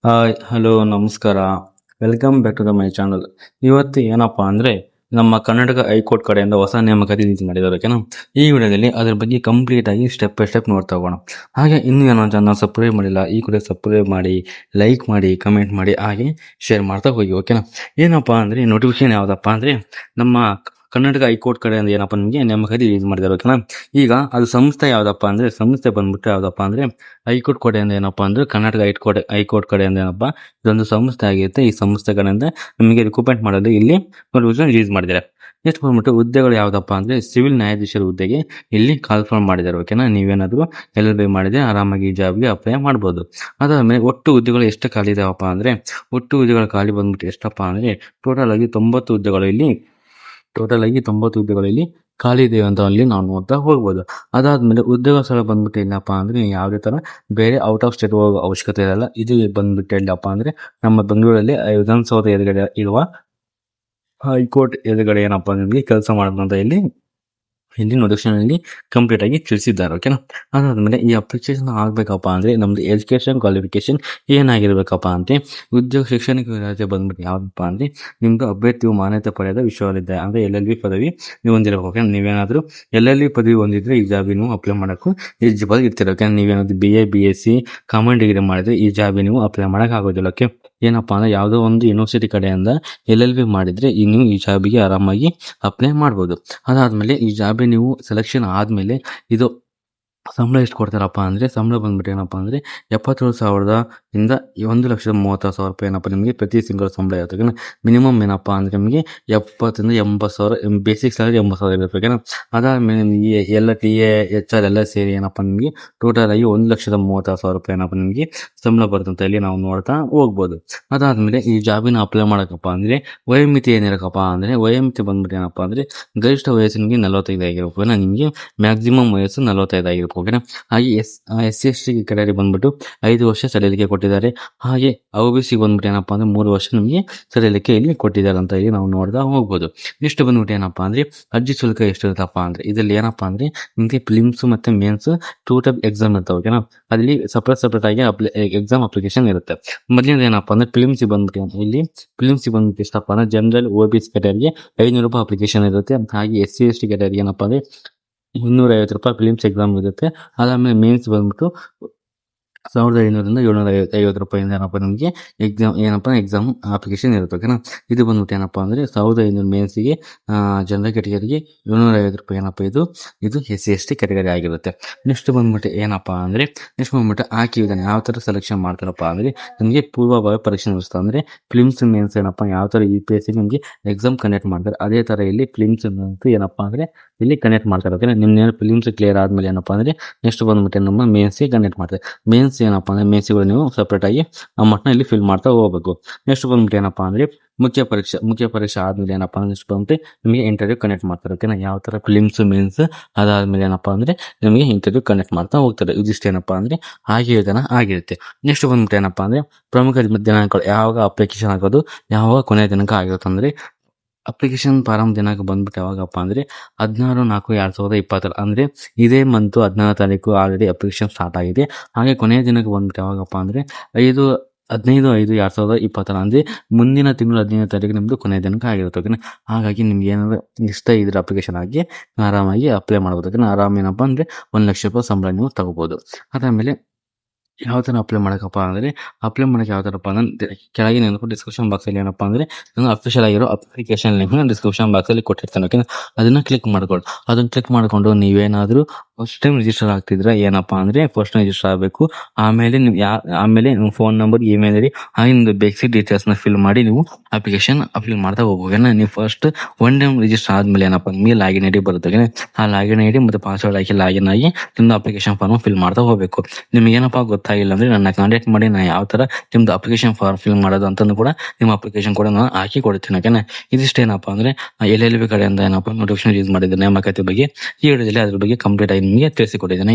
Hi hello ನಮಸ್ಕಾರ. Welcome back to the my channel. ಇವತ್ತು ಏನಪ್ಪಾ ಅಂದ್ರೆ ನಮ್ಮ ಕರ್ನಾಟಕ ಹೈಕೋರ್ಟ್ ಕಡೆಯಿಂದ ಹೊಸ ನೇಮಕಾತಿ ರೀತಿ ಮಾಡಿದ್ದಾರೆ ಓಕೆನಾ. ಈ ವಿಡಿಯೋದಲ್ಲಿ ಅದ್ರ ಬಗ್ಗೆ ಕಂಪ್ಲೀಟ್ ಆಗಿ ಸ್ಟೆಪ್ ಬೈ ಸ್ಟೆಪ್ ನೋಡ್ತಾ ಹೋಗೋಣ. ಹಾಗೆ ಇನ್ನೂ ಏನೋ ಚಾನಲ್ ಸಬ್ಸ್ಕ್ರೈಬ್ ಮಾಡಿಲ್ಲ, ಈ ಕೂಡ ಸಬ್ಸ್ಕ್ರೈಬ್ ಮಾಡಿ, ಲೈಕ್ ಮಾಡಿ, ಕಮೆಂಟ್ ಮಾಡಿ, ಹಾಗೆ ಶೇರ್ ಮಾಡ್ತಾ ಹೋಗಿ ಓಕೆನಾ. ಏನಪ್ಪಾ ಅಂದ್ರೆ ನೋಟಿಫಿಕೇಶನ್ ಯಾವ್ದಪ್ಪ ಅಂದ್ರೆ ನಮ್ಮ ಕರ್ನಾಟಕ ಹೈಕೋರ್ಟ್ ಕಡೆಯಿಂದ ಏನಪ್ಪ ನಿಮಗೆ ನೇಮಕಾತಿ ರಿಲೀಸ್ ಮಾಡಿದ್ದಾರೆ ಓಕೆನಾ. ಈಗ ಅದು ಸಂಸ್ಥೆ ಯಾವ್ದಪ್ಪ ಅಂದ್ರೆ ಸಂಸ್ಥೆ ಬಂದ್ಬಿಟ್ಟು ಯಾವ್ದಪ್ಪ ಅಂದ್ರೆ ಹೈಕೋರ್ಟ್ ಕಡೆಯಿಂದ ಏನಪ್ಪಾ ಅಂದ್ರೆ ಕರ್ನಾಟಕ ಹೈಕೋರ್ಟ್ ಕಡೆಯಿಂದ ಏನಪ್ಪಾ ಇದೊಂದು ಸಂಸ್ಥೆ ಆಗಿರುತ್ತೆ. ಈ ಸಂಸ್ಥೆ ಕಡೆಯಿಂದ ನಿಮಗೆ ರಿಕ್ರೂಟ್ಮೆಂಟ್ ಮಾಡೋದು ಇಲ್ಲಿ ನೋಟಿಫಿಕೇಶನ್ ರಿಲೀಸ್ ಮಾಡಿದ್ದಾರೆ. ನೆಕ್ಸ್ಟ್ ಬಂದ್ಬಿಟ್ಟು ಹುದ್ದೆಗಳು ಯಾವ್ದಪ್ಪ ಅಂದ್ರೆ ಸಿವಿಲ್ ನ್ಯಾಯಾಧೀಶರ ಹುದ್ದೆಗೆ ಇಲ್ಲಿ ಕಾಲ್ಫಾರ್ಮ್ ಮಾಡಿದ್ದಾರೆ ಓಕೆನಾ. ನೀವೇನಾದ್ರು LLB ಮಾಡಿದ್ರೆ ಆರಾಮಾಗಿ ಈ ಜಾಬ್ಗೆ ಅಪ್ಲೈ ಮಾಡ್ಬೋದು. ಅದಾದ್ಮೇಲೆ ಒಟ್ಟು ಹುದ್ದೆಗಳು ಎಷ್ಟು ಖಾಲಿ ಇದಾವಪ್ಪ ಅಂದ್ರೆ ಒಟ್ಟು ಹುದ್ದೆಗಳ ಖಾಲಿ ಬಂದ್ಬಿಟ್ಟು ಎಷ್ಟಪ್ಪ ಅಂದ್ರೆ ಟೋಟಲ್ ಆಗಿ 90 ಹುದ್ದೆಗಳಲ್ಲಿ ಖಾಲಿ ಇದೆ ಅಂತ ಅಲ್ಲಿ ನಾವು ನೋಡ್ತಾ ಹೋಗ್ಬೋದು. ಅದಾದ್ಮೇಲೆ ಉದ್ಯೋಗ ಸ್ಥಳ ಬಂದ್ಬಿಟ್ಟು ಏನಪ್ಪಾ ಅಂದ್ರೆ ಯಾವುದೇ ತರ ಬೇರೆ ಔಟ್ ಆಫ್ ಸ್ಟೇಟ್ ಹೋಗೋ ಅವಶ್ಯಕತೆ ಇರಲ್ಲ. ಇದು ಬಂದ್ಬಿಟ್ಟು ಎಲ್ಲಪ್ಪ ಅಂದ್ರೆ ನಮ್ಮ ಬೆಂಗಳೂರಲ್ಲಿ ವಿಧಾನಸೌಧ ಎದುರುಗಡೆ ಇರುವ ಹೈಕೋರ್ಟ್ ಎದುರುಗಡೆ ಏನಪ್ಪಾ ನಿಮಗೆ ಕೆಲಸ ಮಾಡೋದಂತ ಇಲ್ಲಿ ನೋಟಿಫಿಕೇಶನ್ ಅಲ್ಲಿ ಕಂಪ್ಲೀಟ್ ಆಗಿ ತಿಳಿಸಿದ್ದಾರೆ ಓಕೆನಾ. ಅದಾದ್ಮೇಲೆ ಈ ಅಪ್ಲಿಕೇಶನ್ ಆಗ್ಬೇಕಪ್ಪ ಅಂದ್ರೆ ನಮ್ದು ಎಜುಕೇಶನ್ ಕ್ವಾಲಿಫಿಕೇಶನ್ ಏನಾಗಿರ್ಬೇಕಪ್ಪ ಅಂದ್ರೆ ಉದ್ಯೋಗ ಶೈಕ್ಷಣಿಕ ಅರ್ಹತೆ ಬಂದ್ಬಿಟ್ಟು ಯಾವ್ದಪ್ಪ ಅಂದ್ರೆ ನಿಮ್ದು ಅಭ್ಯರ್ಥಿಯು ಮಾನ್ಯತೆ ಪಡೆದ ವಿಶ್ವವಿದ್ಯಾಲಯ ಅಂದ್ರೆ LLB ಪದವಿ ನೀವು ಹೊಂದಿರಬೇಕು ಓಕೆ. ನೀವೇನಾದ್ರೂ LLB ಪದವಿ ಹೊಂದಿದ್ರೆ ಈ ಜಾಬ್ ನೀವು ಅಪ್ಲೈ ಮಾಡಕ್ಕೂ ಎಲಿಜಿಬಲ್ ಇರ್ತೀರ ಓಕೆ. ನೀವೇನಾದ್ರೂ BA BSc ಕಾಮನ್ ಡಿಗ್ರಿ ಮಾಡಿದ್ರೆ ಈ ಜಾಬ್ ನೀವು ಅಪ್ಲೈ ಮಾಡಕ್ ಆಗೋದಿಲ್ಲ ಓಕೆ. ಏನಪ್ಪಾ ಅಂದ್ರೆ ಯಾವುದೋ ಒಂದು ಯೂನಿವರ್ಸಿಟಿ ಕಡೆಯಿಂದ LLB ಮಾಡಿದ್ರೆ ನೀವು ಈ ಜಾಬಿಗೆ ಆರಾಮಾಗಿ ಅಪ್ಲೈ ಮಾಡ್ಬೋದು. ಅದಾದ್ಮೇಲೆ ಈ ಜಾಬ್ ನೀವು ಸೆಲೆಕ್ಷನ್ ಆದ್ಮೇಲೆ ಇದು ಸಂಬಳ ಎಷ್ಟು ಕೊಡ್ತಾರಪ್ಪ ಅಂದ್ರೆ ಸಂಬಳ ಬಂದ್ಬಿಟ್ಟು ಏನಪ್ಪಾ ಅಂದ್ರೆ 77,000 ಇಂದ 1,36,000 ರೂಪಾಯಿ ಏನಪ್ಪ ನಿಮಗೆ ಪ್ರತಿ ತಿಂಗಳು ಸಂಬಳ ಇರುತ್ತೆ. ಮಿನಿಮಮ್ ಏನಪ್ಪಾ ಅಂದ್ರೆ ನಿಮಗೆ 70 ಇಂದ 80,000 ಬೇಸಿಕ್ ಸ್ಯಾಲರಿ 80,000 ಇರುತ್ತೆ. ಅದಾದ್ಮೇಲೆ ನಿಮಗೆ ಎಲ್ಲ TA HR ಎಲ್ಲ ಸೇರಿ ಏನಪ್ಪಾ ನಿಮಗೆ ಟೋಟಲ್ ಆಗಿ 1,36,000 ರೂಪಾಯಿ ಏನಪ್ಪ ನಿಮಗೆ ಸಂಬಳ ಬರುತ್ತೆ ಇಲ್ಲಿ ನಾವು ನೋಡ್ತಾ ಹೋಗ್ಬೋದು. ಅದಾದ್ಮೇಲೆ ಈ ಜಾಬಿನ ಅಪ್ಲೈ ಮಾಡಕಪ್ಪ ಅಂದ್ರೆ ವಯೋಮಿತಿ ಏನಿರಕಪ್ಪ ಅಂದ್ರೆ ವಯೋಮಿತಿ ಬಂದ್ಬಿಟ್ಟು ಏನಪ್ಪಾ ಅಂದ್ರೆ ಗರಿಷ್ಠ ವಯಸ್ಸು ನಿಮಗೆ 45 ಆಗಿರ್ಬೇಕು. ನಿಮಗೆ ಮ್ಯಾಕ್ಸಿಮಮ್ ವಯಸ್ಸು 45 ಆಗಿರ್ಬೇಕು. ಹಾಗೆ SC/ST ಕೆಟಗರಿ ಬಂದ್ಬಿಟ್ಟು 5 ವರ್ಷ ಸಡಿಲಿಕೆ ಕೊಟ್ಟಿದ್ದಾರೆ. ಹಾಗೆ OBC ಬಂದ್ಬಿಟ್ಟು ಏನಪ್ಪಾ ಅಂದ್ರೆ 3 ವರ್ಷ ನಿಮಗೆ ಸಡಿಲಿಕೆ ಇಲ್ಲಿ ಕೊಟ್ಟಿದ್ದಾರೆ ಅಂತ ಇಲ್ಲಿ ನಾವು ನೋಡ್ತಾ ಹೋಗ್ಬೋದು. ಇಷ್ಟು ಬಂದ್ಬಿಟ್ಟು ಏನಪ್ಪಾ ಅಂದ್ರೆ ಅರ್ಜಿ ಶುಲ್ಕ ಎಷ್ಟಿರುತ್ತಪ್ಪ ಅಂದ್ರೆ ಇದರಲ್ಲಿ ಏನಪ್ಪಾ ಅಂದ್ರೆ ನಿಮಗೆ ಫಿಲಿಮ್ಸ್ ಮತ್ತೆ ಮೇನ್ಸ್ 2 ಟೈಪ್ ಎಕ್ಸಾಮ್ ಇರ್ತಾವೆ ಓಕೆನಾ. ಅಲ್ಲಿ ಸಪರೇಟ್ ಆಗಿ ಎಕ್ಸಾಮ್ ಅಪ್ಲಿಕೇಶನ್ ಇರುತ್ತೆ. ಮೊದಲಿಂದ ಏನಪ್ಪಾ ಅಂದ್ರೆ ಫಿಲಿಮ್ಸ್ ಬಂದ್ಬಿಟ್ಟು ಎಷ್ಟಪ್ಪ ಅಂದ್ರೆ ಜನರಲ್ OBC ಕೆಟಗರಿಗೆ 500 ರೂಪಾಯಿ ಅಪ್ಲಿಕೇಶನ್ ಇರುತ್ತೆ. ಹಾಗೆ SC/ST ಕೆಟಗರಿಗೆ ಏನಪ್ಪಾ ಅಂದ್ರೆ 250 ರೂಪಾಯಿ ಫಿಲಿಮ್ಸ್ ಎಕ್ಸಾಮ್ ಇರುತ್ತೆ. ಅದಾದ್ಮೇಲೆ ಮೇನ್ಸ್ ಬಂದ್ಬಿಟ್ಟು 1,500 ಇಂದ 750 ರೂಪಾಯಿಂದ ಏನಪ್ಪ ನಿಮಗೆ ಎಕ್ಸಾಮ್ ಅಪ್ಲಿಕೇಶನ್ ಇರುತ್ತೆ ಓಕೆನಾ. ಇದು ಬಂದ್ಬಿಟ್ಟು ಏನಪ್ಪಾ ಅಂದ್ರೆ 1,500 ಮೇನ್ಸ್ಗೆ ಜನರಲ್ ಕೆಟಗರಿಗೆ 750 ರೂಪಾಯಿ ಏನಪ್ಪ ಇದು SC/ST ಕೆಟಗರಿ ಆಗಿರುತ್ತೆ. ನೆಕ್ಸ್ಟ್ ಬಂದ್ಬಿಟ್ಟು ಆಯ್ಕೆ ವಿಧಾನ ಯಾವ ತರ ಸೆಲೆಕ್ಷನ್ ಮಾಡ್ತಾರಪ್ಪ ಅಂದ್ರೆ ನಿಮಗೆ ಪೂರ್ವಭಾವಿ ಪರೀಕ್ಷೆ ನಡೆಸ್ತಾರೆ. ಅಂದ್ರೆ ಫಿಲಿಮ್ಸ್ ಮೇನ್ಸ್ ಏನಪ್ಪಾ ಯಾವ ತರ UPSC ನಿಮಗೆ ಎಕ್ಸಾಮ್ ಕಂಡಕ್ಟ್ ಮಾಡ್ತಾರೆ ಅದೇ ತರ ಇಲ್ಲಿ ಫಿಲಿಮ್ಸ್ ಏನಪ್ಪಾ ಅಂದ್ರೆ ಇಲ್ಲಿ ಕನೆಕ್ಟ್ ಮಾಡ್ತಾರೆ ಓಕೆ. ನಿಮ್ನ ಫಿಲಿಮ್ಸ್ ಕ್ಲಿಯರ್ ಆದ್ಮೇಲೆ ಏನಪ್ಪಾ ಅಂದ್ರೆ ನೆಕ್ಸ್ಟ್ ಬಂದ್ಬಿಟ್ಟು ನಮ್ಮ ಮೇನ್ಸ್ಗೆ ಕನೆಕ್ಟ್ ಮಾಡ್ತಾರೆ. ಮೇನ್ಸ್ ಏನಪ್ಪಾ ಅಂದ್ರೆ ಮೇನ್ಸ್ಗಳು ನೀವು ಸಪರೇಟ್ ಆಗಿ ಅಮೌಂಟ್ನ ಇಲ್ಲಿ ಫಿಲ್ ಮಾಡ್ತಾ ಹೋಗ್ಬೇಕು. ನೆಕ್ಸ್ಟ್ ಬಂದ್ಬಿಟ್ಟು ಏನಪ್ಪಾ ಅಂದ್ರೆ ಮುಖ್ಯ ಪರೀಕ್ಷೆ ಆದ್ಮೇಲೆ ಏನಪ್ಪಾ ಅಂದ್ರೆ ನೆಕ್ಸ್ಟ್ ಬಂದ್ಬಿಟ್ಟು ನಿಮಗೆ ಇಂಟರ್ವ್ಯೂ ಕನೆಕ್ಟ್ ಮಾಡ್ತಾರೆ ಓಕೆನಾ. ಯಾವ ತರ ಫಿಲಿಮ್ಸ್ ಮೇನ್ಸ್ ಅದಾದ್ಮೇಲೆ ಏನಪ್ಪಾ ಅಂದ್ರೆ ನಿಮಗೆ ಇಂಟರ್ವ್ಯೂ ಕನೆಕ್ಟ್ ಮಾಡ್ತಾ ಹೋಗ್ತಾರೆ. ಇದಿಷ್ಟು ಏನಪ್ಪಾ ಅಂದ್ರೆ ಹಾಗೆ ವಿಧಾನ ಆಗಿರುತ್ತೆ. ನೆಕ್ಸ್ಟ್ ಬಂದ್ಬಿಟ್ಟು ಏನಪ್ಪಾ ಅಂದ್ರೆ ಪ್ರಮುಖ ದಿನಾಂಕಗಳು ಯಾವಾಗ ಅಪ್ಲಿಕೇಶನ್ ಆಗೋದು ಯಾವಾಗ ಕೊನೆಯ ದಿನಾಂಕ ಆಗಿರುತ್ತೆ ಅಂದ್ರೆ ಅಪ್ಲಿಕೇಶನ್ ಫಾರಂ ದಿನಾಂಕ ಬಂದ್ಬಿಟ್ಟು ಯಾವಾಗಪ್ಪ ಅಂದ್ರೆ 16/4/2020 ಅಂದ್ರೆ ಇದೇ ಮಂತ್ 16 ತಾರೀಕು ಆಲ್ರೆಡಿ ಅಪ್ಲಿಕೇಶನ್ ಸ್ಟಾರ್ಟ್ ಆಗಿದೆ. ಹಾಗೆ ಕೊನೆಯ ದಿನಾಂಕ ಬಂದ್ಬಿಟ್ಟು ಯಾವಾಗಪ್ಪ ಅಂದ್ರೆ 15/5/2020 ಅಂದ್ರೆ ಮುಂದಿನ ತಿಂಗಳು 15ನೇ ತಾರೀಕು ನಿಮ್ದು ಕೊನೆಯ ದಿನಾಂಕ ಆಗಿರುತ್ತೆ. ಹಾಗಾಗಿ ನಿಮ್ಗೆ ಏನಾದ್ರು ಇಷ್ಟ ಇದ್ರೆ ಅಪ್ಲಿಕೇಶನ್ ಆಗಿ ಆರಾಮಾಗಿ ಅಪ್ಲೈ ಮಾಡ್ಬೋದು. ಆರಾಮ ಏನಪ್ಪಾ ಅಂದ್ರೆ 1 ಲಕ್ಷ ರೂಪಾಯಿ ಸಂಬಳ ನೀವು ತಗೋಬಹುದು. ಅದಾದ್ಮೇಲೆ ಯಾವ ತರ ಅಪ್ಲೈ ಮಾಡಕಪ್ಪ ಅಂದ್ರೆ ಯಾವ ತರಪ್ಪ ಅಂದ್ರೆ ಕೆಳಗೆ ನಾನು ಡಿಸ್ಕ್ರಿಪ್ಷನ್ ಬಾಕ್ಸ್ ಅಲ್ಲಿ ಏನಪ್ಪಾ ಅಂದ್ರೆ ನಾನು ಅಫಿಷಿಯಲ್ ಆಗಿರೋ ಅಪ್ಲಿಕೇಶನ್ ಲಿಂಕ್ ಡಿಸ್ಕ್ರಿಪ್ಷನ್ ಬಾಕ್ಸ್ ಅಲ್ಲಿ ಕೊಟ್ಟಿರ್ತಾನೆ ಓಕೆ. ಅದನ್ನ ಕ್ಲಿಕ್ ಮಾಡ್ಕೊಂಡು ನೀವೇನಾದ್ರೂ ಫಸ್ಟ್ ಟೈಮ್ ರಿಜಿಸ್ಟರ್ ಆಗ್ತಿದ್ರೆ ಏನಪ್ಪಾ ಅಂದ್ರೆ ಫಸ್ಟ್ ರಿಜಿಸ್ಟರ್ ಆಗಬೇಕು. ಆಮೇಲೆ ನೀವು ಫೋನ್ ನಂಬರ್ ಇಮೇಲ್ ಐಡಿ ಹಾಗೆ ನಿಮ್ದು ಬೇಸಿಕ್ ಡೀಟೇಲ್ಸ್ ನ ಫಿಲ್ ಮಾಡಿ ನೀವು ಅಪ್ಲಿಕೇಶನ್ ಅಪ್ಲೈ ಮಾಡ್ತಾ ಹೋಗ್ಬೇಕು. ನೀವು ಫಸ್ಟ್ 1 ಟೈಮ್ ರಿಜಿಸ್ಟರ್ ಆದ್ಮೇಲೆ ಏನಪ್ಪಾ ನಿಮಗೆ ಲಾಗಿನ್ ಐಡಿ ಬರುತ್ತೆ. ಆ ಲಾಗಿನ್ ಐಡಿ ಮತ್ತೆ ಪಾಸ್ವರ್ಡ್ ಹಾಕಿ ಲಾಗಿನ್ ಆಗಿ ನಿಮ್ದು ಅಪ್ಲಿಕೇಶನ್ ಫಾರ್ಮ್ ಫಿಲ್ ಮಾಡ್ತಾ ಹೋಗ್ಬೇಕು. ನಿಮ್ಗೆ ಏನಪ್ಪಾ ಗೊತ್ತಾಗಿಲ್ಲ ಅಂದ್ರೆ ನನ್ನ ಕಾಂಟ್ಯಾಕ್ಟ್ ಮಾಡಿ ನಾನು ಯಾವ ತರ ನಿಮ್ದು ಅಪ್ಲಿಕೇಶನ್ ಫಾರ್ಮ್ ಫಿಲ್ ಮಾಡೋದು ಅಂತಂದು ಕೂಡ ನಿಮ್ಮ ಅಪ್ಲಿಕೇಶನ್ ಕೂಡ ನಾನು ಹಾಕಿ ಕೊಡ್ತೀನಿ ಓಕೆನಾ. ಇದಿಷ್ಟೇನಪ್ಪಾ ಅಂದ್ರೆ LLB ಕಡೆಯಿಂದ ಏನಪ್ಪಾ ನೋಟಿಫಿಕೇಶನ್ ಯೂಸ್ ಮಾಡಿದ್ದೇನೆ ನೇಮಕಾತಿ ಬಗ್ಗೆ ಈ ವಿಡಿಯೋದಲ್ಲಿ ಅದ್ರ ಬಗ್ಗೆ ಕಂಪ್ಲೀಟ್ ಆಗಿ ನಿಮಗೆ ತಿಳಿಸಿಕೊಟ್ಟಿದ್ದೇನೆ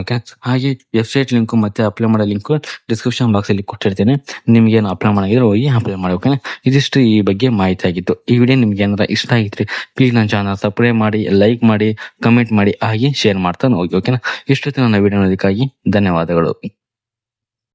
ಓಕೆ. ಹಾಗೆ ವೆಬ್ಸೈಟ್ ಲಿಂಕ್ ಮತ್ತೆ ಅಪ್ಲೈ ಮಾಡೋ ಲಿಂಕ್ ಡಿಸ್ಕ್ರಿಪ್ಷನ್ ಬಾಕ್ಸ್ ಅಲ್ಲಿ ಕೊಟ್ಟಿರ್ತೇನೆ. ನಿಮ್ಗೆ ಏನು ಅಪ್ಲೈ ಮಾಡಿದ್ರೆ ಹೋಗಿ ಅಪ್ಲೈ ಮಾಡಿ ಓಕೆ. ಇದಿಷ್ಟು ಈ ಬಗ್ಗೆ ಮಾಹಿತಿ ಆಗಿತ್ತು. ಈ ವಿಡಿಯೋ ನಿಮ್ಗೆ ಏನಾರ ಇಷ್ಟ ಆಗಿದ್ರೆ ಪ್ಲೀಸ್ ನನ್ನ ಚಾನಲ್ ಸಬ್ಸ್ಕ್ರೈಬ್ ಮಾಡಿ, ಲೈಕ್ ಮಾಡಿ, ಕಮೆಂಟ್ ಮಾಡಿ, ಹಾಗೆ ಶೇರ್ ಮಾಡ್ತಾ ಹೋಗಿ ಓಕೆನಾ. ಇಷ್ಟೊತ್ತು ನನ್ನ ವಿಡಿಯೋ ನೋಡೋದಕ್ಕಾಗಿ ಧನ್ಯವಾದಗಳು.